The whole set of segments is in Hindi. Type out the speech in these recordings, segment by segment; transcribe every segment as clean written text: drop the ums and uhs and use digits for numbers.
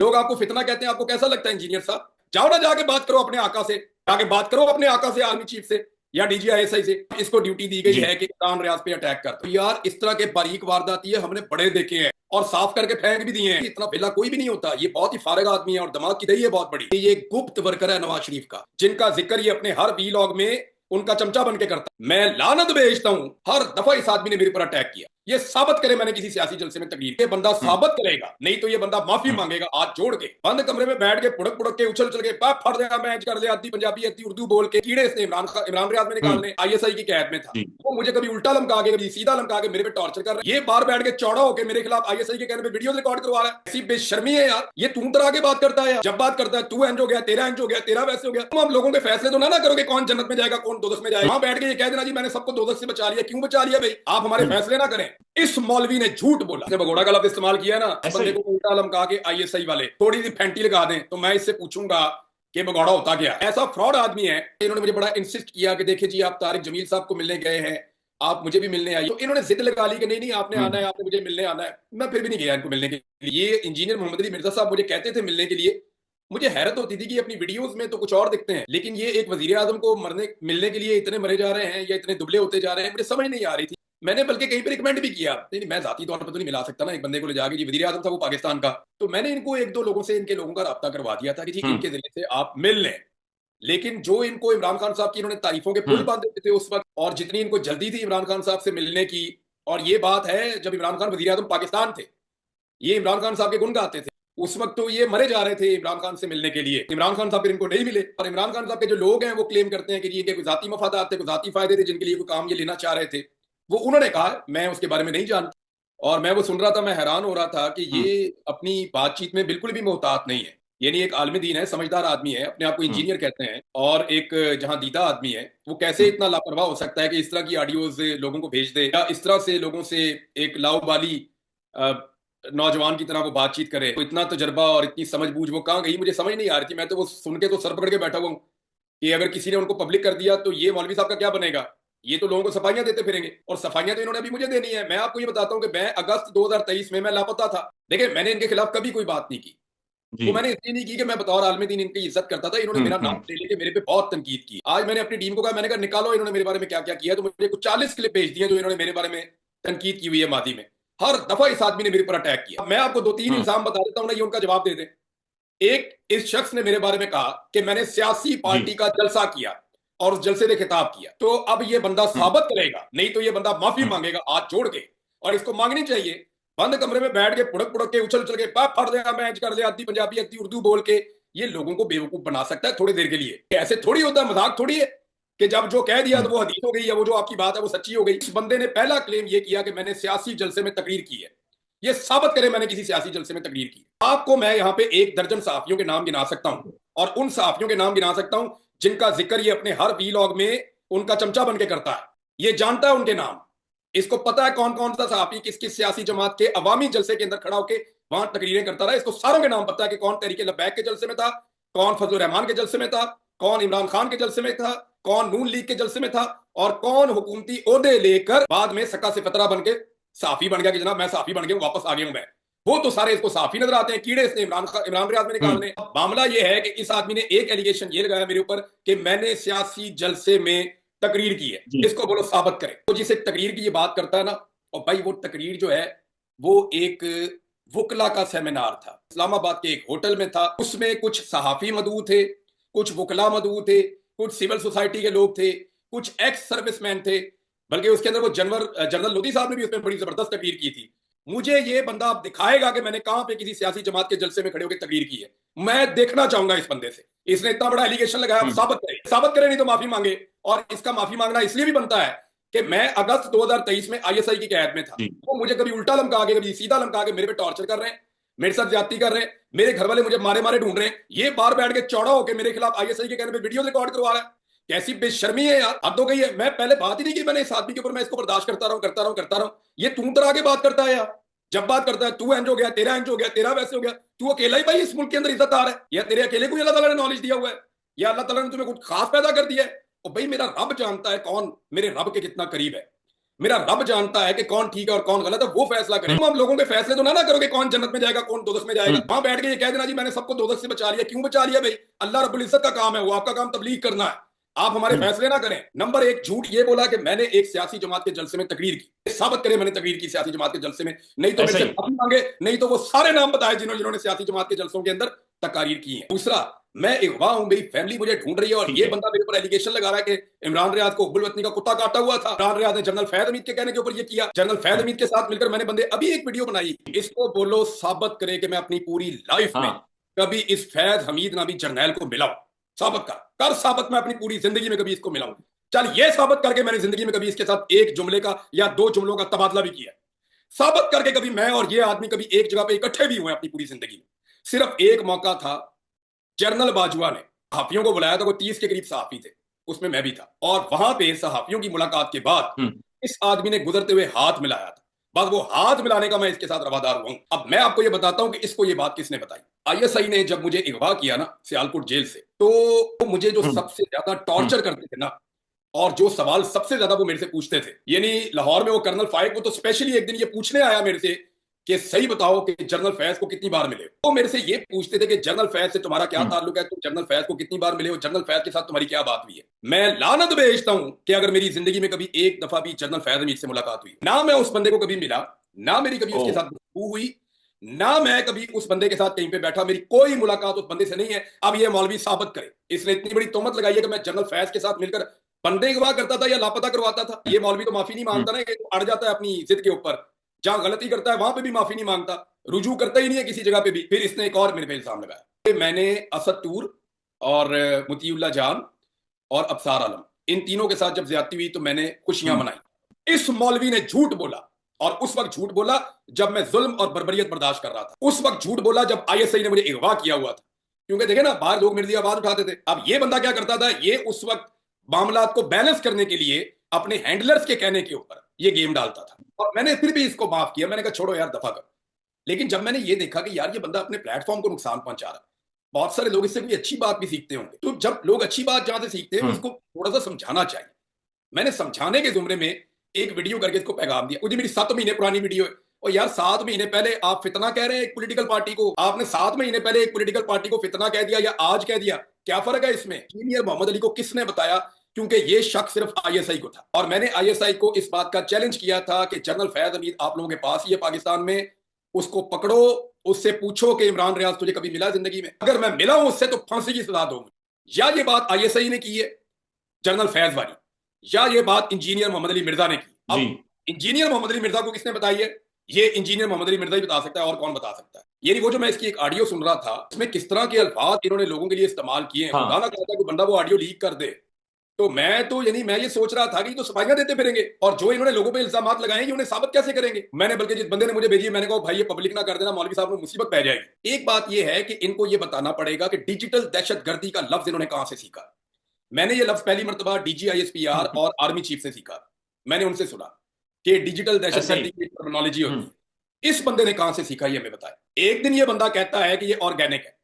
लोग आपको फितना कहते हैं, आपको कैसा लगता है इंजीनियर साहब? जाओ ना, जाके बात करो अपने आका से, जाके बात करो अपने आका से, आर्मी चीफ से या डीजीआईएसआई से। इसको ड्यूटी दी गई जी। है कि इमरान रियाज पे अटैक कर। तो यार इस तरह के बारीक वारदाती है, हमने बड़े देखे हैं और साफ करके फेंक भी दिए हैं। इतना बेला कोई भी नहीं होता। ये बहुत ही फारग आदमी है और दिमाग की दही है बहुत बड़ी। ये गुप्त वर्कर है नवाज शरीफ का, जिनका जिक्र ये अपने हर वीलॉग में उनका चमचा बन के करता। मैं लानत भेजता हूं, हर दफा इस आदमी ने मेरे पर अटैक किया। ये साबित करे मैंने किसी सियासी जलसे में तकरीर, ये बंदा हम्म। साबित करेगा, नहीं तो ये बंदा माफी हम्म। मांगेगा हाथ जोड़ के। बंद कमरे में बैठ के पुड़क पुड़क के उछल उछल के पैप फट दिया, मैच कर दिया, अद्धी पंजाबी अद्धी उर्दू बोल के कीड़े इसने इमरान रियाज में हम्म। निकालने आईएसआई की कैद में था। जी। वो मुझे कभी उल्टा लमका के कभी सीधा लमका के मेरे पे टॉर्चर कर रहा है। ये बाहर बैठ के चौड़ा होकर मेरे खिलाफ आईएसआई के कहने पे वीडियो रिकॉर्ड करवा रहा है। ऐसी बेशर्मी है यार। ये तू तरह के बात करता है यार। जब बात करता है तू इंज हो गया, तेरा इंज हो गया, तेरा वैसे हो गया। तुम हम लोगों के फैसले तो ना करोगे कौन जन्नत में जाएगा कौन दोजख में जाएगा। वहां बैठ के ये कह देना जी मैंने सबको दोजख से बचा लिया। क्यों बचा लिया भाई? आप हमारे हम्म। फैसले ना करें। इस मौलवी ने झूठ बोला, इसने भगोड़ा का लफ्ज इस्तेमाल किया ना, इस ऐसा बंदे ही। को उल्टा लमका के आईएसआई वाले थोड़ी सी फैंटी लगा दें तो मैं इससे पूछूंगा कि भगौड़ा होता क्या। ऐसा फ्रॉड आदमी है। इन्होंने मुझे बड़ा इंसिस्ट किया कि देखिए जी आप तारिक जमील साहब को मिलने गए हैं, आप मुझे भी मिलने आइए। तो इन्होंने जिद लगा ली कि नहीं नहीं आपने आना है, हम्म। आपने मुझे मिलने आना है। मैं फिर भी नहीं गया इनको मिलने के लिए। ये इंजीनियर मोहम्मद अली मिर्जा साहब मुझे कहते थे मिलने के लिए। मुझे हैरत होती थी कि अपनी वीडियोस में तो कुछ और दिखते हैं, लेकिन ये एक वजीर आजम को मरने मिलने के लिए इतने मरे जा रहे हैं या इतने दुबले होते जा रहे हैं, मुझे समझ नहीं आ रही थी। मैंने बल्कि कहीं पर रिकमेंड भी किया, नहीं मैं जाती तौर पर तो नहीं मिला सकता ना एक बंदे को ले जाके, जी वजीर आजम था वो पाकिस्तान का। तो मैंने इनको एक दो लोगों से, इनके लोगों का राब्ता करवा दिया था कि जी हम्म। इनके जरिए से आप मिल लें। लेकिन जो इनको इमरान खान साहब की इन्होंने तारीफों के पुल हम्म। बांधे थे उस वक्त, और जितनी इनको जल्दी थी इमरान खान साहब से मिलने की। और ये बात है जब इमरान खान वजीर आजम पाकिस्तान थे, ये इमरान खान साहब के गुण गाते थे। उस वक्त तो ये मरे जा रहे थे इमरान खान से मिलने के लिए। इमरान खान साहब फिर इनको नहीं मिले। और इमरान खान साहब के जो लोग हैं वो क्लेम करते हैं कि जी इनके कोई जाती मफादात थे, कोई जाती फायदे थे जिनके लिए कोई काम ये लेना चाह रहे थे। वो उन्होंने कहा, मैं उसके बारे में नहीं जानता। और मैं वो सुन रहा था, मैं हैरान हो रहा था कि ये हम्म। अपनी बातचीत में बिल्कुल भी मोहतात नहीं है। यानी एक आलमी दीन है, समझदार आदमी है, अपने आप को हम्म। इंजीनियर कहते हैं और एक जहां दीदा आदमी है, वो कैसे हम्म। इतना लापरवाह हो सकता है कि इस तरह की ऑडियोज लोगों को भेज दे या इस तरह से लोगों से एक लाउबाली नौजवान की तरह वो बातचीत करे। तो इतना तजर्बा और इतनी समझ बूझ वो कहाँ गई मुझे समझ नहीं आ रही थी। मैं तो वो सुन के तो सर पकड़ के बैठा हुआ हूँ कि अगर किसी ने उनको पब्लिक कर दिया तो ये मौलवी साहब का क्या बनेगा। ये तो लोगों को सफाइयां देते फिरेंगे, और सफाइयां तो इन्होंने अभी मुझे देनी है। मैं आपको ये बताता हूँ कि मैं अगस्त 2023 में मैं लापता था। देखिए मैंने इनके खिलाफ कभी कोई बात नहीं की। जी। वो मैंने इसलिए नहीं की कि मैं बतौर आलमी दीन इनकी इज्जत करता था। इन्होंने हम्म। मेरा नाम हम्म। ले लेके मेरे पे बहुत तनकीद की। आज मैंने अपनी टीम को कहा, मैंने कहा निकालो इन्होंने मेरे बारे में क्या क्या किया। तो मुझे कुछ 40 क्लिप भेज दिए जो इन्होंने मेरे बारे में तनकीद की हुई है मादी में। हर दफा इस आदमी ने मेरे पर अटैक किया। मैं आपको दो तीन हम्म। इल्जाम बता देता हूं ना, ये उनका जवाब दे दें। एक, इस शख्स ने मेरे बारे में कहा कि मैंने सियासी जी। पार्टी का जलसा किया और उस जलसे से खिताब किया। तो अब ये बंदा हम्म। साबित करेगा, नहीं तो ये बंदा माफी हम्म। मांगेगा हाथ जोड़ के। और इसको मांगनी चाहिए। बंद कमरे में बैठ के पुड़क पुड़क के उछल उछल के पैप फट दिया, मैच कर दिया, अद्धी पंजाबी अद्धी उर्दू बोल के ये लोगों को बेवकूफ बना सकता है थोड़ी देर के लिए। ऐसे थोड़ी होता है, मजाक थोड़ी है कि जब जो कह दिया तो हम्म। वो हदीस हो गई या वो जो आपकी बात है वो सच्ची हो गई। इस बंदे ने पहला क्लेम ये किया कि मैंने सियासी जलसे में तकरीर की है। ये साबित करे मैंने किसी सियासी जलसे में तकरीर की। आपको मैं यहाँ पे एक दर्जन सहाफियों के नाम गिना सकता हूं, और उन सहाफियों के नाम गिना सकता हूं जिनका जिक्र ये अपने हर वीलॉग में उनका चमचा बन के करता है। ये जानता है उनके नाम। इसको पता है कौन कौन सा सहाफी किस किस सियासी जमात के अवामी जलसे के अंदर खड़ा होकर वहां तकरीरें करता रहा। इसको सारों के नाम पता है कि कौन तहरीके लब्बैक के जलसे में था, कौन फजल रहमान के जलसे में था, कौन इमरान खान के जलसे में था, कौन नून लीग के जलसे में था, और कौन हुकूमती ओहदे लेकर बाद में सका से फतरा बन के साफी बन गया कि जनाब मैं साफी बन गया हूं, वापस आ गया हूं मैं। वो तो सारे इसको साफी नजर आते हैं। कीड़े इसने इमरान रियाज में हम्म। निकालने। अब मामला ये है कि इस आदमी ने एक एलिगेशन ये लगाया मेरे ऊपर कि मैंने सियासी जलसे में तकरीर की है। जी। इसको बोलो साबित करे। तो जिसे तकरीर की ये बात करता है ना, और भाई वो तकरीर जो है वो एक वकला का सेमिनार था, इस्लामाबाद के एक होटल में था। उसमें कुछ सहाफी मौजूद थे, कुछ वकला मौजूद थे, कुछ सिविल सोसाइटी के लोग थे, कुछ एक्स सर्विसमैन थे। बल्कि उसके अंदर वो जनरल लोधी साहब ने भी उसमें बड़ी जबरदस्त तकरीर की थी। मुझे ये बंदा अब दिखाएगा कि मैंने कहां पे किसी सियासी जमात के जलसे में खड़े होकर तकरीर की है। मैं देखना चाहूंगा इस बंदे से। इसने इतना बड़ा एलिगेशन लगाया, अब हम्म। साबित करे, साबित करे नहीं तो माफी मांगे। और इसका माफी मांगना इसलिए भी बनता है कि मैं अगस्त 2023 में आईएसआई की कैद में था। जी। वो मुझे कभी उल्टा लमका के कभी सीधा लमका के मेरे पे टॉर्चर कर रहे हैं, मेरे साथ ज्यादती कर रहे हैं, मेरे घर वाले मुझे मारे मारे ढूंढ रहे हैं। ये बाहर बैठ के चौड़ा होकर मेरे खिलाफ आईएसआई के कहने पे वीडियो रिकॉर्ड करवा रहा है। कैसी बेशर्मी है यार, हद हो गई है। मैं पहले बात ही नहीं की मैंने इस आदमी के ऊपर, मैं इसको बर्दाश्त करता रहूं करता रहूं करता रहूं। ये तू तरह के बात करता है यार। जब बात करता है तू इंज हो गया, तेरा इंज हो गया, तेरा वैसे हो गया। तू अकेला ही भाई इस मुल्क के अंदर इज्जतदार है, या तेरे अकेले को अल्लाह ताला ने नॉलेज दिया हुआ है, या अल्लाह ताला ने तुम्हें कुछ खास पैदा कर दिया है। और भाई मेरा रब जानता है कौन मेरे रब के कितना करीब है। मेरा रब जानता है कि कौन ठीक है और कौन गलत है, वो फैसला करे। तुम हम लोगों के फैसले तो ना करोगे कौन जन्नत में जाएगा कौन दोजख में जाएगा। वहां बैठ के ये कह देना जी मैंने सबको दोजख से बचा लिया। क्यों बचा लिया भाई? अल्लाह रब्बुल इज्जत का काम है वो, आपका काम तबलीग करना है, आप हमारे फैसले ना करें। नंबर एक, झूठ ये बोला कि मैंने एक सियासी जमात के जलसे में तकरीर की। साबित करे मैंने तकरीर की सियासी जमात के जलसे में, नहीं तो मेरे से माफी मांगे, नहीं तो वो सारे नाम बताए जिन्होंने सियासी जमात के जलसों के अंदर तकारीर की है। दूसरा, मैं अगवा हूं, मेरी फैमिली मुझे ढूंढ रही है और ये बंदा मेरे ऊपर एलिगेशन लगा रहा है कि इमरान रियाज को हुब्बुल वतनी का कुत्ता काटा हुआ था। इमरान रियाज ने जनरल फैद हमीद के कहने के ऊपर ये किया। जनरल फैद हमीद के साथ मिलकर मैंने बंदे अभी एक वीडियो बनाई, इसको बोलो साबित करे कि मैं अपनी पूरी लाइफ में कभी इस फैज हमीद नामी जर्नैल को मिला हूं। साबित कर साबित, मैं अपनी पूरी जिंदगी में कभी इसको मिला हूं। चल ये साबित करके मैंने जिंदगी में कभी इसके साथ एक जुमले का या दो जुमलों का तबादला भी किया। साबित करके कभी मैं और ये आदमी कभी एक जगह पे इकट्ठे भी हुए अपनी पूरी जिंदगी में। सिर्फ एक मौका था, जनरल बाजवा ने सहाफियों को बुलाया था, कोई 30 के करीब सहाफी थे, उसमें मैं भी था। और वहां पे सहाफियों की मुलाकात के बाद इस आदमी ने गुजरते हुए हाथ मिलाया था। बस वो हाथ मिलाने का मैं इसके साथ रवादार हुआ हूं। अब मैं आपको ये बताता हूं कि इसको ये बात किसने बताई। आईएसआई ने जब मुझे अगवा किया ना सियालकोट जेल से, तो मुझे जो सबसे ज्यादा टॉर्चर करते थे ना, और जो सवाल सबसे ज्यादा वो मेरे से पूछते थे, यानी लाहौर में वो कर्नल फाइक, वो तो स्पेशली एक दिन ये पूछने आया मेरे से कि सही बताओ कि जनरल फैज को कितनी बार मिले। तो मेरे से ये पूछते थे कि जनरल फैज से तुम्हारा क्या ताल्लुक है, तुम जनरल फैज को कितनी बार मिले हो, जनरल फैज के साथ तुम्हारी क्या बात हुई है। मैं लानत भेजता हूं कि अगर मेरी जिंदगी में कभी एक दफा भी जनरल फैज हमीद से मुलाकात हुई, ना मैं उस बंदे को कभी मिला, ना मेरी कभी उसके साथ गुफ्तगू हुई, ना मैं कभी उस बंदे के साथ कहीं पे बैठा, मेरी कोई मुलाकात उस बंदे से नहीं है। अब ये मौलवी साबित करे, इसने इतनी बड़ी तोहमत लगाई है कि मैं जनरल फैज के साथ मिलकर बंदे अगवा करता था या लापता करवाता था। ये मौलवी तो माफी नहीं मांगता ना, ये तो अड़ जाता है अपनी जिद के ऊपर, जहां गलती करता है वहां पे भी माफी नहीं मांगता, रुजू करता ही नहीं है किसी जगह पे भी। फिर इसने एक और मेरे पे इल्जाम लगाया कि मैंने असद टूर और मुतीउल्ला जान और अबसार आलम, इन तीनों के साथ जब ज्यादती हुई तो मैंने खुशियां मनाई। इस मौलवी ने झूठ बोला, और उस वक्त झूठ बोला जब मैं जुल्म और बर्बरियत बर्दाश्त कर रहा था। उस वक्त झूठ बोला जब आईएसआई ने मुझे अगवा किया हुआ था, क्योंकि देखे ना बाहर लोग मेरे लिए आवाज उठाते थे। अब ये बंदा क्या करता था, ये उस वक्त मामला को बैलेंस करने के लिए अपने हैंडलर्स के कहने के ऊपर ये गेम डालता था, और मैंने फिर भी इसको माफ किया। मैंने कहा छोड़ो यार, दफा कर। लेकिन जब मैंने ये देखा कि यार ये बंदा अपने प्लेटफॉर्म को नुकसान पहुंचा रहा है, बहुत सारे लोग इससे कोई अच्छी बात भी सीखते होंगे, तो जब लोग अच्छी बात जहां से सीखते हैं उसको थोड़ा सा समझाना चाहिए। मैंने समझाने के जुमरे में एक वीडियो करके इसको पैगाम दिया। मुझे मेरी 7 महीने पुरानी वीडियो है, और यार 7 महीने पहले आप फितना कह रहे हैं एक पॉलिटिकल पार्टी को, आपने 7 महीने पहले एक पॉलिटिकल पार्टी को फितना कह दिया या आज कह दिया, क्या फर्क है इसमें? इंजीनियर मोहम्मद अली को किसने बताया? क्योंकि ये शक सिर्फ आईएसआई को था, और मैंने आईएसआई को इस बात का चैलेंज किया था कि जनरल फैज हमीद आप लोगों के पास ही है पाकिस्तान में, उसको पकड़ो, उससे पूछो कि इमरान रियाज तुझे कभी मिला जिंदगी में? अगर मैं मिला हूं उससे तो फांसी की सजा दो। या ये बात आईएसआई ने की है जनरल फैज वाली, या ये बात इंजीनियर मोहम्मद अली मिर्जा ने की। अब इंजीनियर मोहम्मद अली मिर्जा को किसने बताई है? ये इंजीनियर मोहम्मद अली मिर्जा ही बता सकता है, और कौन बता सकता है? ये वो जो मैं इसकी एक ऑडियो सुन रहा था, इसमें किस तरह के अल्फाज इन्होंने लोगों के लिए इस्तेमाल किए हैं। खुदा ना कहता कि बंदा वो ऑडियो लीक कर दे, तो मैं ये सोच रहा था कि तो सफाइयां देते फिरेंगे, और जो इन्होंने लोगों पे इल्जाम लगाए हैं उन्हें साबित कैसे करेंगे? मैंने बल्कि जिस बंदे ने मुझे भेजी, मैंने कहा भाई ये पब्लिक ना कर देना, मौलवी साहब को मुसीबत पै जाएगी। एक बात ये है कि इनको ये बताना पड़ेगा कि डिजिटल दहशतगर्दी का लफ्ज इन्होंने कहां से सीखा। मैंने ये लफ्ज पहली मर्तबा डीजीआईएसपीआर और आर्मी चीफ से सीखा। मैंने उनसे सुना कि डिजिटल दहशतगर्दी की टर्मिनोलॉजी होती है। इस बंदे ने कहां से सीखा ये हमें बताए। एक दिन ये बंदा कहता है कि ये ऑर्गेनिक है,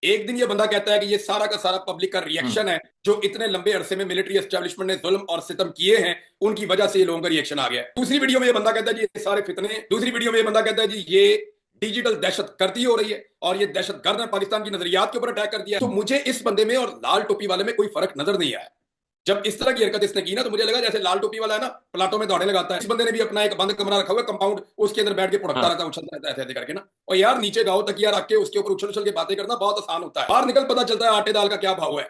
एक दिन ये बंदा कहता है कि ये सारा का सारा पब्लिक का रिएक्शन है, जो इतने लंबे अरसे में मिलिट्री एस्टेब्लिशमेंट ने जुल्म और सितम किए हैं उनकी वजह से ये लोगों का रिएक्शन आ गया है। दूसरी वीडियो में ये बंदा कहता है जी ये सारे फितने, दूसरी वीडियो में ये बंदा कहता है जी ये डिजिटल दहशतगर्दी हो रही है, और ये दहशतगर्द ने पाकिस्तान की नजरियात के ऊपर अटैक कर दिया। तो मुझे इस बंदे में और लाल टोपी वाले में कोई फर्क नजर नहीं आया। जब इस तरह की हरकत इसने की ना, तो मुझे लगा जैसे लाल टोपी वाला है ना प्लाटों में दौड़ने लगाता है, इस बंदे ने भी अपना एक बंद कमरा रखा हुआ है कंपाउंड, उसके अंदर बैठ के पुड़कता रहता है, उछलता रहता है ऐसे करके ना। और यार नीचे गाओ तकिया रख के उसके ऊपर उछल उछल के बातें करना बहुत आसान होता है, बाहर निकल पता चलता है आटे दाल का क्या भाव है।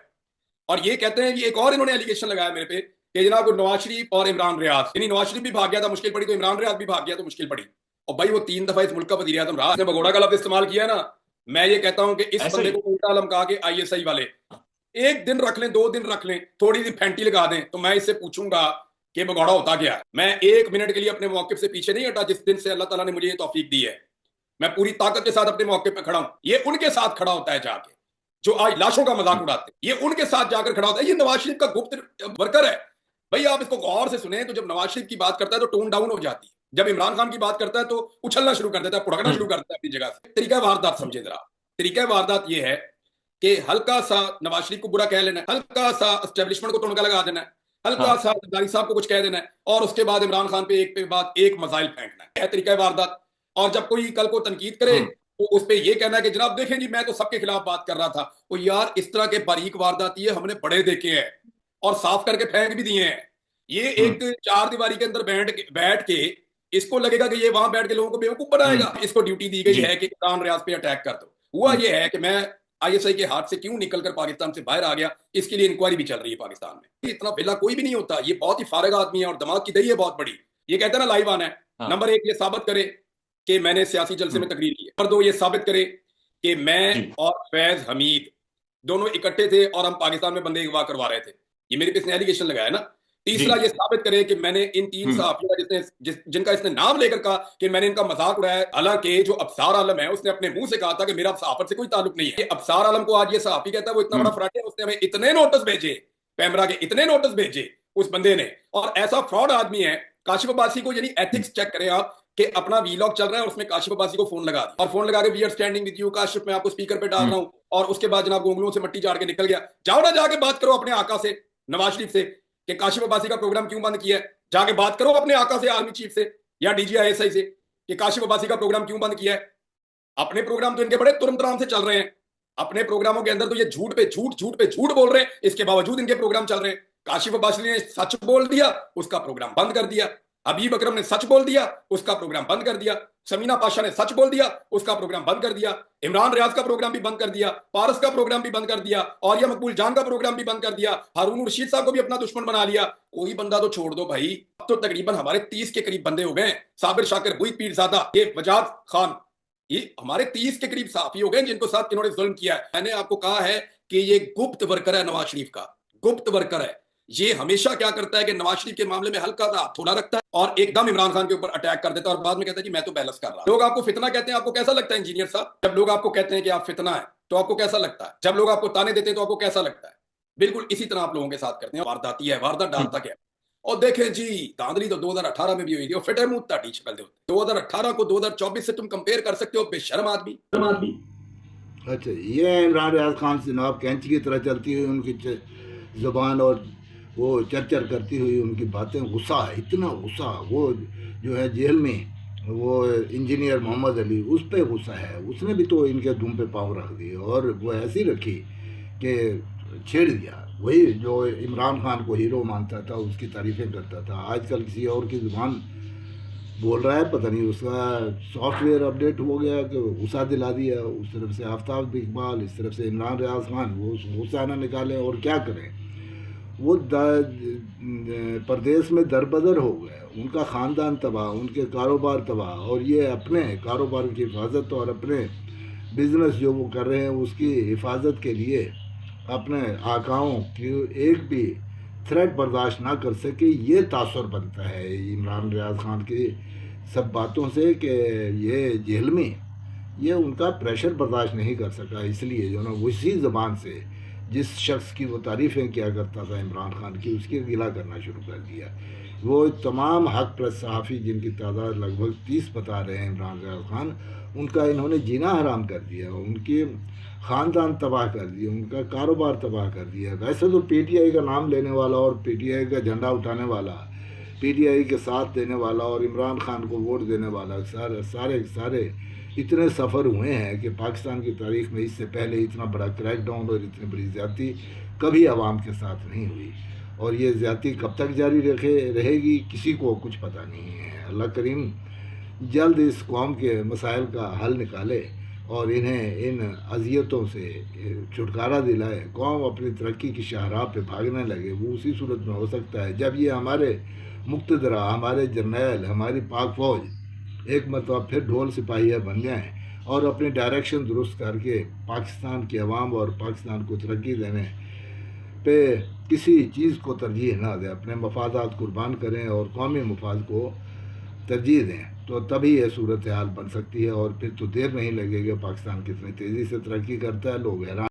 और ये कहते हैं कि एक और इन्होंने एलिगेशन लगाया मेरे पे कि जनाब नवाज शरीफ और इमरान रियाज, यानी नवाज शरीफ भी भाग गया था मुश्किल पड़ी, तो इमरान रियाज भी भाग गया तो मुश्किल पड़ी। और भाई वो 3 दफा इस मुल्क का वजीर आज़म रहा, भगोड़ा का लफ्ज इस्तेमाल किया ना। मैं ये कहता हूं कि इस बंदे को उल्टा लमका के आईएसआई वाले एक दिन रख लें, 2 दिन रख लें, थोड़ी सी फैंटी लगा दें, तो मैं इससे पूछूंगा कि भगौड़ा होता क्या है। मैं 1 मिनट के लिए अपने मौके से पीछे नहीं हटा जिस दिन से अल्लाह ताला ने मुझे ये तौफीक दी है। मैं पूरी ताकत के साथ अपने मौके पर खड़ा हूं। ये उनके साथ खड़ा होता है जाके जो आज लाशों का मजाक उड़ाते, ये उनके साथ जाकर खड़ा होता है। ये नवाज शरीफ का गुप्त वर्कर है। भाई आप इसको गौर से सुने तो जब नवाज शरीफ की बात करता है तो टोन डाउन हो जाती है, जब इमरान खान की बात करता है तो उछलना शुरू कर देता है, पुड़कना शुरू कर देता है अपनी जगह से। तरीका वारदात समझे जरा। तरीका वारदात ये है कि हल्का सा नवाज शरीफ को बुरा कह लेना है, हल्का सा एस्टेब्लिशमेंट को तुनका लगा देना है, हल्का हाँ। सा जरदारी साहब को कुछ कह देना है और उसके बाद इमरान खान पे बाद एक मजाइल फेंकना है तरीका है वारदात। और जब कोई कल को तनकीद करे हम्म। तो उस पे ये कहना है कि जनाब देखें जी मैं तो सबके खिलाफ बात कर रहा था। वो यार इस तरह के बारीक वारदात ये हमने बड़े देखे हैं और साफ करके फेंक भी दिए हैं। ये हम्म। एक चार दीवारी के अंदर बैठ के इसको लगेगा कि ये वहां बैठ के लोगों को बेवकूफ बनाएगा। हम्म। इसको ड्यूटी दी गई जी। है कि इमरान रियाज पे अटैक कर दो। हुआ हम्म। ये है कि मैं आईएसआई के हाथ से क्यों निकलकर पाकिस्तान से बाहर आ गया, इसके लिए इंक्वायरी भी चल रही है पाकिस्तान में। इतना बेला कोई भी नहीं होता, ये बहुत ही फारग आदमी है और दिमाग की दही है बहुत बड़ी। ये कहता है ना लाइव आना है। हाँ। नंबर एक, ये साबित करे कि मैंने सियासी जलसे में हम्म। तकरीर की है। नंबर दो, ये साबित करे कि मैं जी। और फैज हमीद दोनों इकट्ठे थे और हम पाकिस्तान में बंदे अगवा करवा रहे थे। ये मेरे पे इसने एलिगेशन लगाया ना। जी। तीसरा, ये साबित करे कि मैंने इन तीन हम्म। सहाफियों का जिनका इसने नाम लेकर कहा कि मैंने इनका मजाक उड़ाया है। हालांकि जो अबसार आलम है उसने अपने मुंह से कहा था कि मेरा सहाफत से कोई ताल्लुक नहीं है। अबसार आलम को आज ये सहाफी कहता है वो इतना बड़ा हम्म। फ्रॉड है, उसने हमें इतने नोटिस भेजे, पैमरा के इतने नोटिस भेजे उस बंदे ने। और ऐसा फ्रॉड आदमी है काशिफ अब्बासी को, यानी एथिक्स चेक करें आप कि अपना वीलॉग चल रहा है और उसमें काशिफ अब्बासी को फोन लगा दिया और फोन लगा के we are standing with you Kashif, मैं आपको स्पीकर पे डाल रहा हम्म। हूं। और उसके बाद जनाब उंगलियों से मट्टी झाड़ के निकल गया। जाओ ना जाके बात करो अपने आका से, नवाज शरीफ से, कि काशिफ अब्बासी का प्रोग्राम क्यों बंद किया है। जाके बात करो अपने आका से, आर्मी चीफ से या डीजी आईएसआई से, कि काशिफ अब्बासी का प्रोग्राम क्यों बंद किया है। अपने प्रोग्राम तो इनके बड़े तुरम तराम से चल रहे हैं। अपने प्रोग्रामों के अंदर तो ये झूठ पे झूठ, झूठ पे झूठ बोल रहे हैं, इसके बावजूद इनके प्रोग्राम चल रहे हैं। काशिफ अब्बासी ने सच बोल दिया, उसका प्रोग्राम बंद कर दिया। हबीब अकरम ने सच बोल दिया, उसका प्रोग्राम बंद कर दिया। समीना पाशा ने सच बोल दिया, उसका प्रोग्राम बंद कर दिया। इमरान रियाज का प्रोग्राम भी बंद कर दिया, पारस का प्रोग्राम भी बंद कर दिया, और मकबूल जान का प्रोग्राम भी बंद कर दिया। हारून रशीद साहब को भी अपना दुश्मन बना लिया। कोई बंदा तो छोड़ दो भाई। अब तो तकरीबन हमारे 30 के करीब बंदे हो गए। साबिर शाकिर, बुई पीरजादा, ये वजाद खान, ये हमारे 30 के करीब साफी हो गए जिनको साथ इन्होंने जुल्म किया है। मैंने आपको कहा है कि ये गुप्त वर्कर है नवाज शरीफ का, गुप्त वर्कर है। ये हमेशा क्या करता है कि नवाज शरीफ के मामले में हल्का सा थोड़ा रखता है और एकदम इमरान खान के ऊपर अटैक कर देता है और बाद में कहता है कि मैं तो बैलेंस कर रहा हूं। लोग आपको फितना कहते हैं, आपको कैसा लगता है इंजीनियर साहब? जब लोग आपको कहते हैं कि आप फितना है तो आपको कैसा लगता है? जब लोग आपको ताने देते हैं तो आपको कैसा लगता है? बिल्कुल इसी तरह आप लोगों के साथ करते हैं। वारदाती है, वारदात हम्म। डालता क्या है। और देखें जी, धांधली तो 2018 में भी हुई थी और फिटे मुंह ताटी शक्ल दे होते। 2018 को 2024 से तुम कंपेयर कर सकते हो, बेशर्म आदमी। अच्छा, ये इमरान रियाज खान जनाब कैंची की तरह चलती हुई उनकी ज़ुबान और वो चरचर करती हुई उनकी बातें, गुस्सा है, इतना गुस्सा। वो जो है जेल में वो इंजीनियर मोहम्मद अली, उस पर गुस्सा है। उसने भी तो इनके दुम पे पाँव रख दिए और वो ऐसी रखी कि छेड़ दिया। वही जो इमरान खान को हीरो मानता था, उसकी तारीफ़ें करता था, आजकल किसी और की ज़ुबान बोल रहा है। पता नहीं उसका सॉफ्टवेयर अपडेट हो गया कि गुस्सा दिला दिया। उस तरफ से आफ्ताब इकबाल, इस तरफ से इमरान रियाज खान, वो गुस्सा ना निकालें और क्या करें। वो प्रदेश में दरबदर हो गए, उनका ख़ानदान तबाह, उनके कारोबार तबाह, और ये अपने कारोबार की हिफाजत और अपने बिजनेस जो वो कर रहे हैं उसकी हिफाजत के लिए अपने आकाओं की एक भी थ्रेट बर्दाश्त ना कर सके। ये तासुर बनता है इमरान रियाज खान की सब बातों से कि ये जेल में ये उनका प्रेशर बर्दाश्त नहीं कर सका। इसलिए जो ना उसी ज़बान से जिस शख्स की वो तारीफ़ें किया करता था इमरान खान की, उसकी गिला करना शुरू कर दिया। वो तमाम हक प्रेस सहाफ़ी जिनकी तादाद लगभग 30 बता रहे हैं इमरान रियाज खान, उनका इन्होंने जीना हराम कर दिया, उनके ख़ानदान तबाह कर दिया, उनका कारोबार तबाह कर दिया। वैसे तो पीटीआई का नाम लेने वाला और पीटीआई का झंडा उठाने वाला, पीटीआई के साथ देने वाला और इमरान खान को वोट देने वाला सारे इतने सफ़र हुए हैं कि पाकिस्तान की तारीख़ में इससे पहले इतना बड़ा क्रैकडाउन और इतनी बड़ी ज़्यादती कभी आवाम के साथ नहीं हुई। और ये ज़्यादती कब तक जारी रहेगी किसी को कुछ पता नहीं है। अल्लाह करीम जल्द इस कौम के मसाइल का हल निकाले और इन्हें इन अजियतों से छुटकारा दिलाए। कौम अपनी तरक्की की शाहराह पे भागने लगे। वो उसी सूरत में हो सकता है जब ये हमारे मुक़्तदरा, हमारे जर्नैल, हमारी पाक फ़ौज एक मरतबा फिर ढोल सिपाहियाँ बन जाएँ और अपनी डायरेक्शन दुरुस्त करके पाकिस्तान की आवाम और पाकिस्तान को तरक्की देने पे किसी चीज़ को तरजीह ना दें, अपने मफादात कुर्बान करें और कौमी मफाद को तरजीह दें, तो तभी यह सूरत हाल बन सकती है। और फिर तो देर नहीं लगेगी। पाकिस्तान कितनी तेज़ी से तरक्की करता है, लोग हैरान